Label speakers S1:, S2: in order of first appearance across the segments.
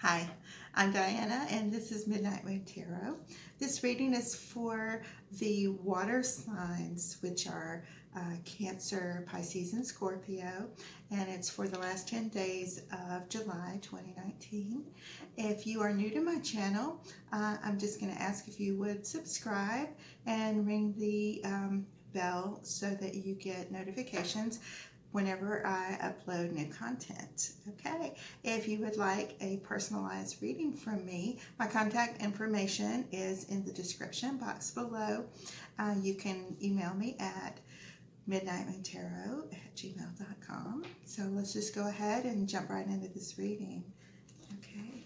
S1: Hi, I'm Diana, and this is Midnight Moon Tarot. This reading is for the water signs, which are Cancer, Pisces, and Scorpio, and it's for the last 10 days of July 2019. If you are new to my channel, I'm just going to ask if you would subscribe and ring the bell so that you get notifications whenever I upload new content. Okay, if you would like a personalized reading from me, my contact information is in the description box below. You can email me at midnightmoontarot@gmail.com. So let's just go ahead and jump right into this reading. Okay.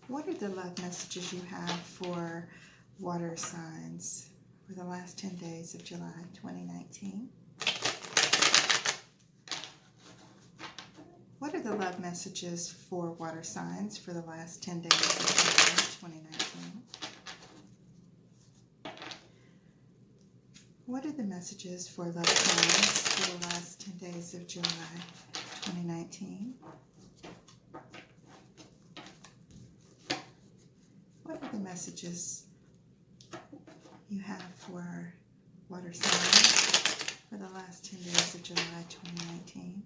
S1: What are the love messages you have for water signs for the last 10 days of July 2019? What are the love messages for water signs for the last 10 days of July 2019? What are the messages for love signs for the last 10 days of July 2019? What are the messages you have for water signs for the last 10 days of July 2019?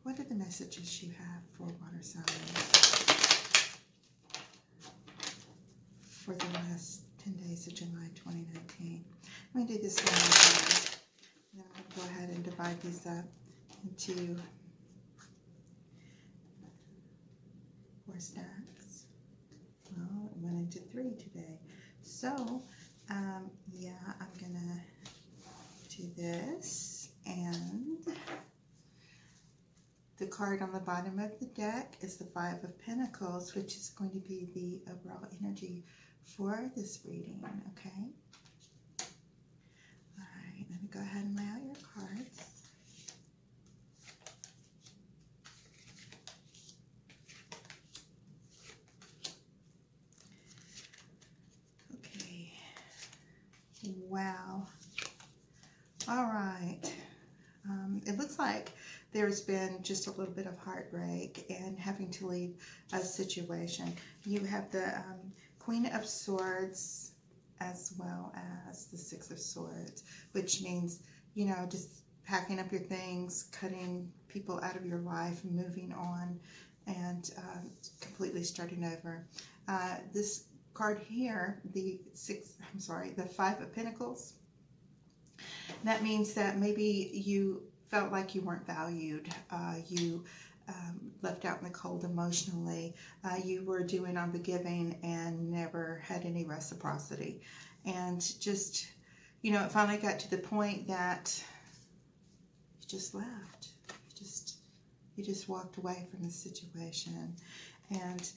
S1: What are the messages you have for water signs for the last 10 days of July 2019? Let me do this one more time. Then I'm going to go ahead and divide these up into 4 stacks. Well, it went into 3 today. So, yeah, I'm going to do this, and the card on the bottom of the deck is the 5 of Pentacles, which is going to be the overall energy for this reading, okay? All right, let me go ahead and lay out your cards. Okay. Wow. All right. It looks like there's been just a little bit of heartbreak and having to leave a situation. You have the Queen of Swords as well as the 6 of Swords, which means, you know, just packing up your things, cutting people out of your life, moving on, and completely starting over. This card here, the 5 of Pentacles, that means that maybe you felt like you weren't valued. You left out in the cold emotionally. You were doing on the giving and never had any reciprocity. And just, you know, it finally got to the point that you just left. You just walked away from the situation. And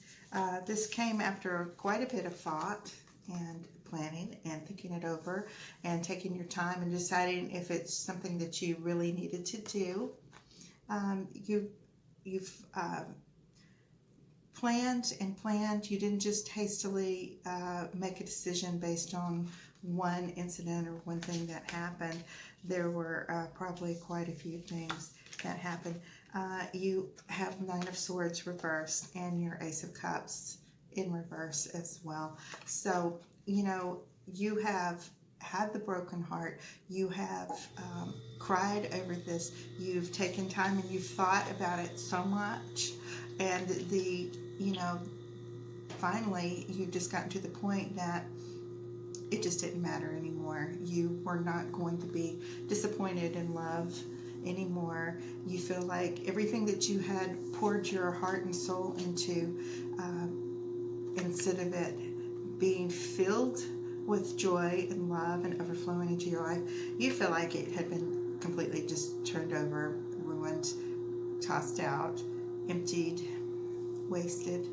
S1: this came after quite a bit of thought and planning and thinking it over and taking your time and deciding if it's something that you really needed to do. You've planned and planned. You didn't just hastily make a decision based on one incident or one thing that happened. There were probably quite a few things that happened. You have 9 of Swords reversed and your Ace of Cups in reverse as well. So, you know, you have had the broken heart. You have cried over this. You've taken time and you've thought about it so much. And you know, finally, you've just gotten to the point that it just didn't matter anymore. You were not going to be disappointed in love anymore. You feel like everything that you had poured your heart and soul into, instead of it being filled with joy and love and overflowing into your life, you feel like it had been completely just turned over, ruined, tossed out, emptied, wasted.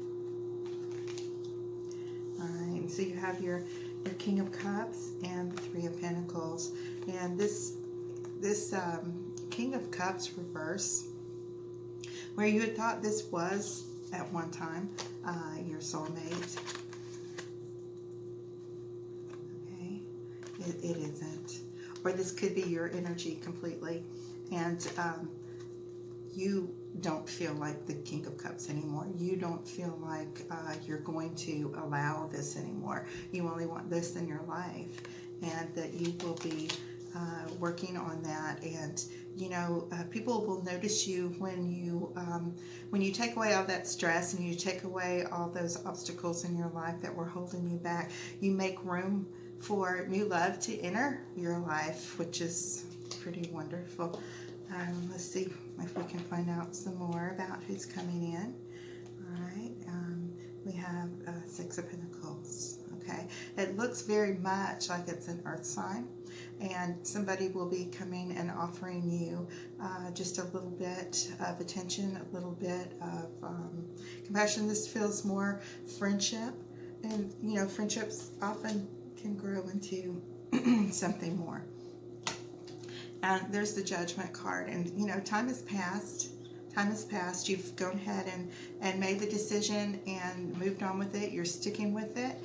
S1: All right, so you have your King of Cups and the 3 of Pentacles, and this King of Cups reverse, where you had thought this was at one time your soulmate. Okay, it isn't, or this could be your energy completely, And you don't feel like the King of Cups anymore. You don't feel like you're going to allow this anymore. You only want this in your life, and that you will be working on that. And you know, people will notice you when you take away all that stress and you take away all those obstacles in your life that were holding you back. You make room for new love to enter your life, which is pretty wonderful. Let's see if we can find out some more about who's coming in. All right, we have Six of Pentacles. Okay, it looks very much like it's an earth sign, and somebody will be coming and offering you just a little bit of attention, a little bit of compassion. This feels more friendship, and you know, friendships often can grow into something more. And there's the Judgment card, and you know, time has passed. Time has passed. You've gone ahead and made the decision and moved on with it. You're sticking with it.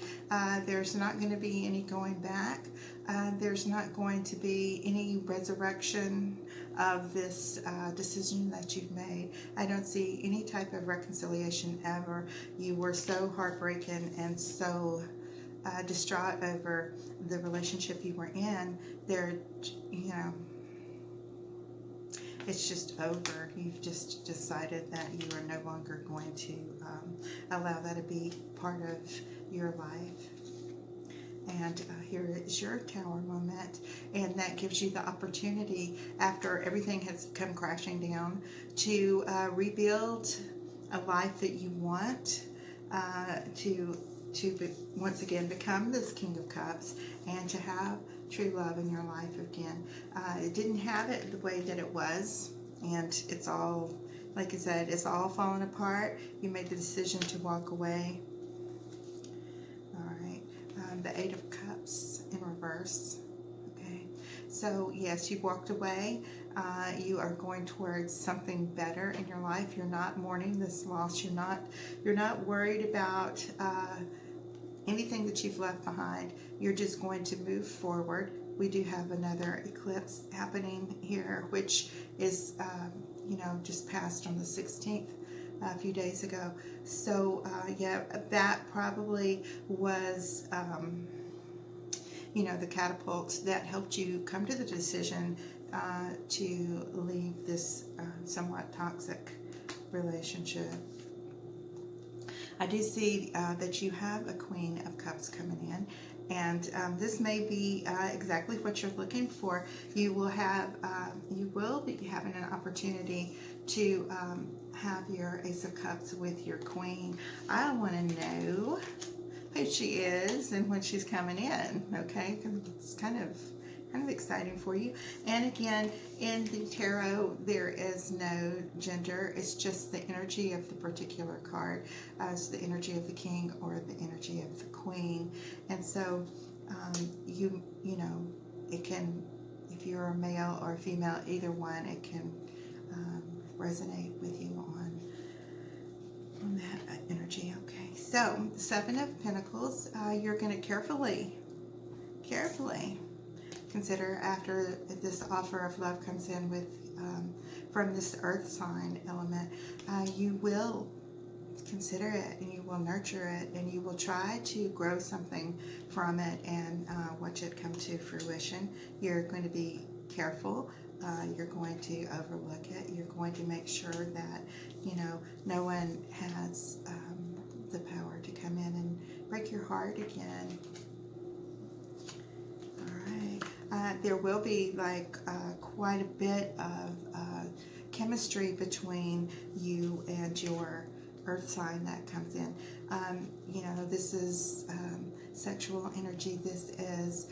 S1: There's not going to be any going back. There's not going to be any resurrection of this decision that you've made. I don't see any type of reconciliation ever. You were so heartbroken and so distraught over the relationship you were in. There, you know, it's just over. You've just decided that you are no longer going to allow that to be part of your life. And here is your Tower moment, and that gives you the opportunity, after everything has come crashing down, to rebuild a life that you want, to once again become this King of Cups, and to have true love in your life again. It didn't have it the way that it was, and it's all, like I said, it's all falling apart. You made the decision to walk away. All right, the Eight of Cups in reverse. Okay, so yes, you walked away. You are going towards something better in your life. You're not mourning this loss. You're not worried about anything that you've left behind. You're just going to move forward. We do have another eclipse happening here, which is, you know, just passed on the 16th, a few days ago. So, yeah, that probably was, you know, the catapult that helped you come to the decision to leave this somewhat toxic relationship. I do see that you have a Queen of Cups coming in, and this may be exactly what you're looking for. You will be having an opportunity to have your Ace of Cups with your Queen. I want to know who she is and when she's coming in. Okay, it's kind of exciting for you. And again, in the tarot, there is no gender. It's just the energy of the particular card, as the energy of the King or the energy of the Queen. And so, you know, it can, if you're a male or a female, either one, it can resonate with you on that energy. Okay, so Seven of Pentacles, you're going to carefully consider, after this offer of love comes in with from this earth sign element, you will consider it, and you will nurture it, and you will try to grow something from it and watch it come to fruition. You're going to be careful. You're going to overlook it. You're going to make sure that, you know, no one has the power to come in and break your heart again. There will be like quite a bit of chemistry between you and your earth sign that comes in. You know, this is sexual energy. This is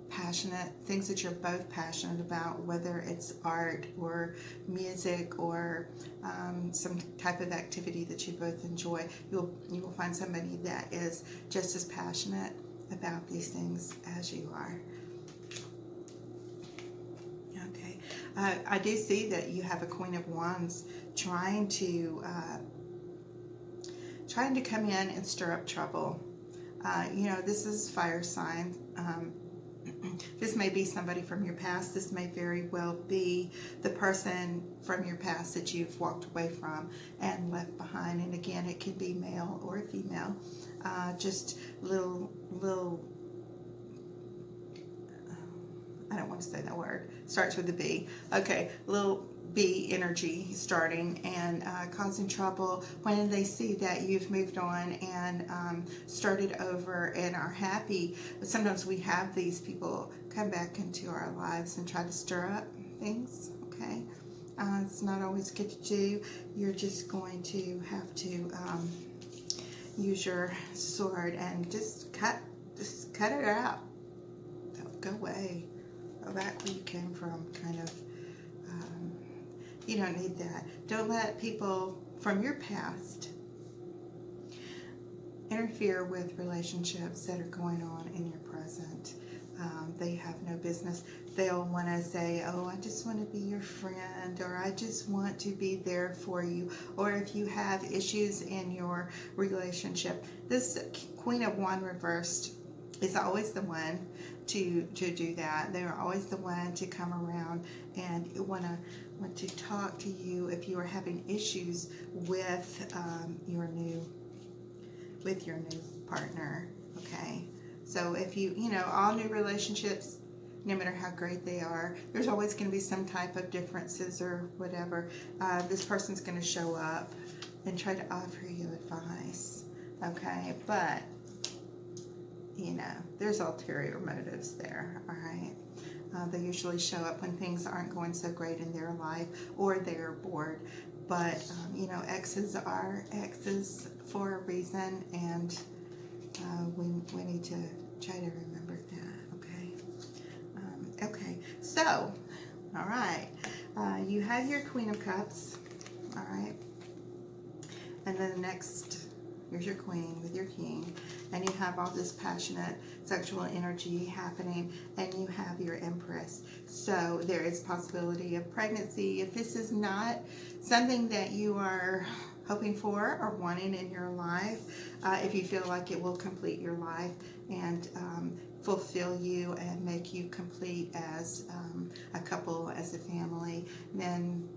S1: passionate, things that you're both passionate about, whether it's art or music or some type of activity that you both enjoy. You will find somebody that is just as passionate about these things as you are. Okay, I do see that you have a Queen of Wands trying to come in and stir up trouble. You know, this is fire sign. This may be somebody from your past. This may very well be the person from your past that you've walked away from and left behind. And again, it could be male or female. Just little, I don't want to say that word. Starts with a B. Okay, little B energy starting and causing trouble when they see that you've moved on and started over and are happy. But sometimes we have these people come back into our lives and try to stir up things. Okay, it's not always good to do. You're just going to have to use your sword and just cut it out. Go away. Go back where you came from, kind of. You don't need that. Don't let people from your past interfere with relationships that are going on in your present. They have no business. They'll want to say, oh, I just want to be your friend, or I just want to be there for you. Or if you have issues in your relationship, this Queen of Wands reversed is always the one to do that. They're always the one to come around and want to talk to you if you are having issues with your new partner. Okay, so if you all new relationships, no matter how great they are, there's always going to be some type of differences or whatever. This person's going to show up and try to offer you advice. Okay, but there's ulterior motives there, all right? They usually show up when things aren't going so great in their life or they're bored. But, exes are exes for a reason, and we need to try to remember that, okay? Okay, so, all right. You have your Queen of Cups, all right? And then the next, here's your Queen with your King. And you have all this passionate sexual energy happening, and you have your Empress. So there is possibility of pregnancy. If this is not something that you are hoping for or wanting in your life, if you feel like it will complete your life and fulfill you and make you complete as a couple, as a family, then,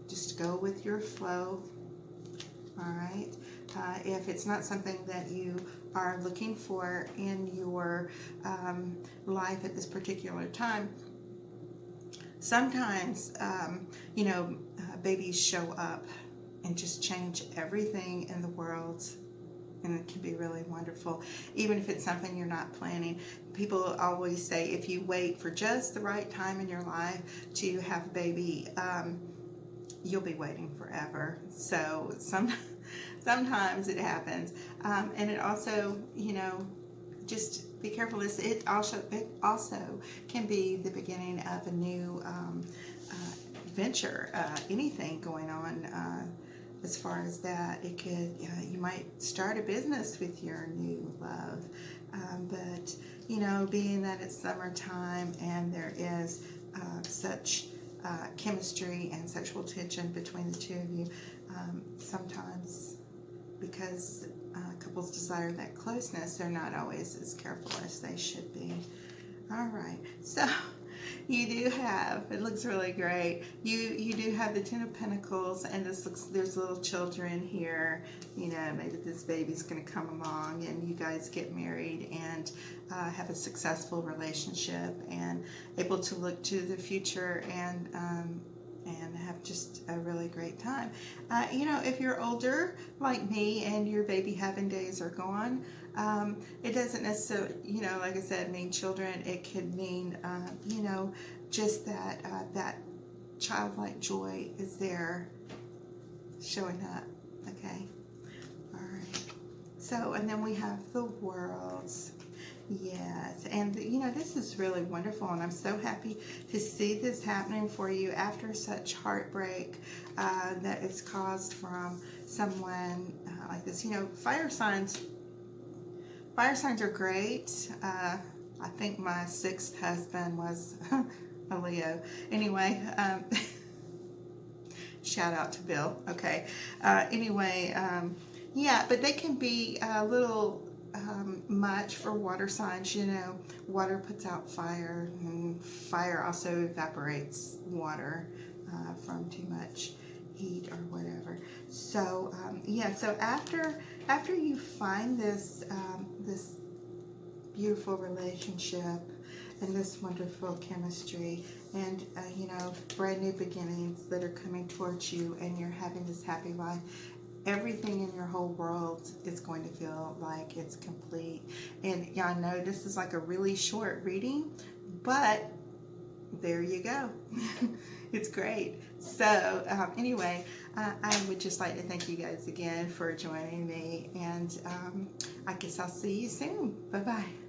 S1: just go with your flow, all right? If it's not something that you are looking for in your life at this particular time, sometimes, babies show up and just change everything in the world, and it can be really wonderful, even if it's something you're not planning. People always say if you wait for just the right time in your life to have a baby, you'll be waiting forever. So sometimes it happens, and it also, just be careful. It also can be the beginning of a new venture, anything going on. As far as that, it could, you might start a business with your new love, but being that it's summertime and there is such chemistry and sexual tension between the two of you, sometimes, because couples desire that closeness, they're not always as careful as they should be. All right, so you do have, it looks really great, you do have the Ten of Pentacles, and there's little children here. Maybe this baby's going to come along and you guys get married and have a successful relationship and able to look to the future and have just a really great time. If you're older like me and your baby having days are gone, it doesn't necessarily, like I said, mean children. It could mean, just that childlike joy is there showing up. Okay. All right. So, and then we have the Worlds. Yes, and this is really wonderful, and I'm so happy to see this happening for you after such heartbreak that is caused from someone like this. Fire signs are great. I think my 6th husband was a Leo. Anyway, shout out to Bill. Okay. Yeah, but they can be a little much for water signs. You know, water puts out fire, and fire also evaporates water from too much heat or whatever. So yeah, so after you find this this beautiful relationship and this wonderful chemistry, and you know, brand new beginnings that are coming towards you, and you're having this happy life, everything in your whole world is going to feel like it's complete. And yeah, I know this is like a really short reading, but there you go. It's great. So anyway, I would just like to thank you guys again for joining me, and I guess I'll see you soon. Bye bye.